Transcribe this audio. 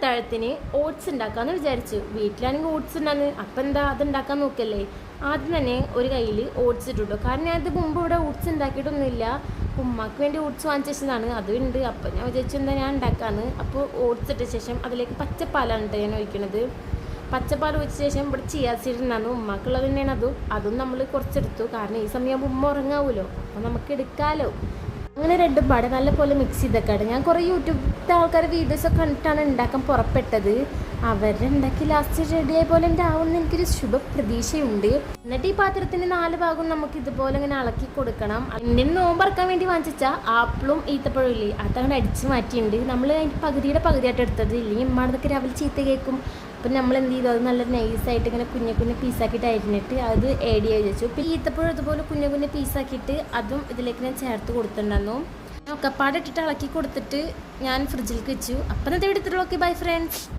അത്താഴത്തിന് ഓട്സ് ഉണ്ടാക്കാമെന്ന് വിചാരിച്ചു. വീട്ടിലാണെങ്കിൽ ഓട്സ് ഉണ്ടാകുന്നു. അപ്പം എന്താ അത് ഉണ്ടാക്കാൻ നോക്കല്ലേ. ആദ്യം തന്നെ ഒരു കയ്യിൽ ഓട്സ് ഇട്ടിട്ടു. കാരണം ഞാനത് മുമ്പ് ഇവിടെ ഓട്സ് ഉണ്ടാക്കിയിട്ടൊന്നുമില്ല. ഉമ്മക്ക് വേണ്ടി ഓട്സ് വാങ്ങിച്ച ശേഷമാണ് അതുണ്ട്. അപ്പം ഞാൻ വിചാരിച്ചു എന്താ ഞാൻ ഉണ്ടാക്കാമെന്ന്. അപ്പോൾ ഓട്സ് ഇട്ട ശേഷം അതിലേക്ക് പച്ചപ്പാലാണ് കേട്ടോ ഞാൻ ഒഴിക്കണത്. പച്ചപ്പാൽ ഒഴിച്ച ശേഷം ഇവിടെ ചിയാ സീഡ് ഉണ്ടായിരുന്നു. ഉമ്മക്കുള്ളത് തന്നെയാണ് അതും നമ്മൾ കുറച്ചെടുത്തു. കാരണം ഈ സമയം ഉമ്മ ഉറങ്ങാവുമല്ലോ, അപ്പോൾ നമുക്ക് എടുക്കാമല്ലോ. അങ്ങനെ രണ്ടും പാടെ നല്ലപോലെ മിക്സ് ചെയ്തൊക്കെയാണ്. ഞാൻ കുറേ യൂട്യൂബിലത്തെ ആൾക്കാർ വീഡിയോസൊക്കെ കണ്ടിട്ടാണ് ഉണ്ടാക്കാൻ പുറപ്പെട്ടത്. അവരുണ്ടാക്കി ലാസ്റ്റ് റെഡിയായ പോലെ ഉണ്ടാവുമെന്ന് എനിക്കൊരു ശുഭ പ്രതീക്ഷയുണ്ട്. എന്നിട്ട് ഈ പാത്രത്തിൻ്റെ 4 ഭാഗവും നമുക്ക് ഇതുപോലെ ഇങ്ങനെ ഇളക്കി കൊടുക്കണം. എൻ്റെ നോമ്പറക്കാൻ വേണ്ടി വാങ്ങിച്ച ആപ്പിളും ഈത്തപ്പഴവും ഇല്ലേ, അതങ്ങനെ അടിച്ച് മാറ്റിയിട്ടുണ്ട്. നമ്മൾ അതിൻ്റെ പകുതിയായിട്ട് എടുത്തത്. ഇല്ലെങ്കിൽ ഇമ്മാടത്തൊക്കെ രാവിലെ ചീത്ത കേൾക്കും. അപ്പം നമ്മൾ എന്ത് ചെയ്തു, അത് നല്ല നൈസായിട്ട് ഇങ്ങനെ കുഞ്ഞു പീസാക്കിയിട്ട് അരിഞ്ഞിട്ട് അത് ആഡ് ചെയ്യാൻ വെച്ചു. ഇപ്പോൾ ഈത്തപ്പഴം ഇതുപോലെ കുഞ്ഞു പീസാക്കിയിട്ട് അതും ഇതിലേക്ക് ഞാൻ ചേർത്ത് കൊടുത്തിട്ടുണ്ടായിരുന്നു. ഒക്കെപ്പാടെ ഇട്ടിട്ട് ഇളക്കി കൊടുത്തിട്ട് ഞാൻ ഫ്രിഡ്ജിലേക്ക് വെച്ചു. അപ്പം അത് എടുത്തിട്ടുള്ളൂ. Okay, bye friends.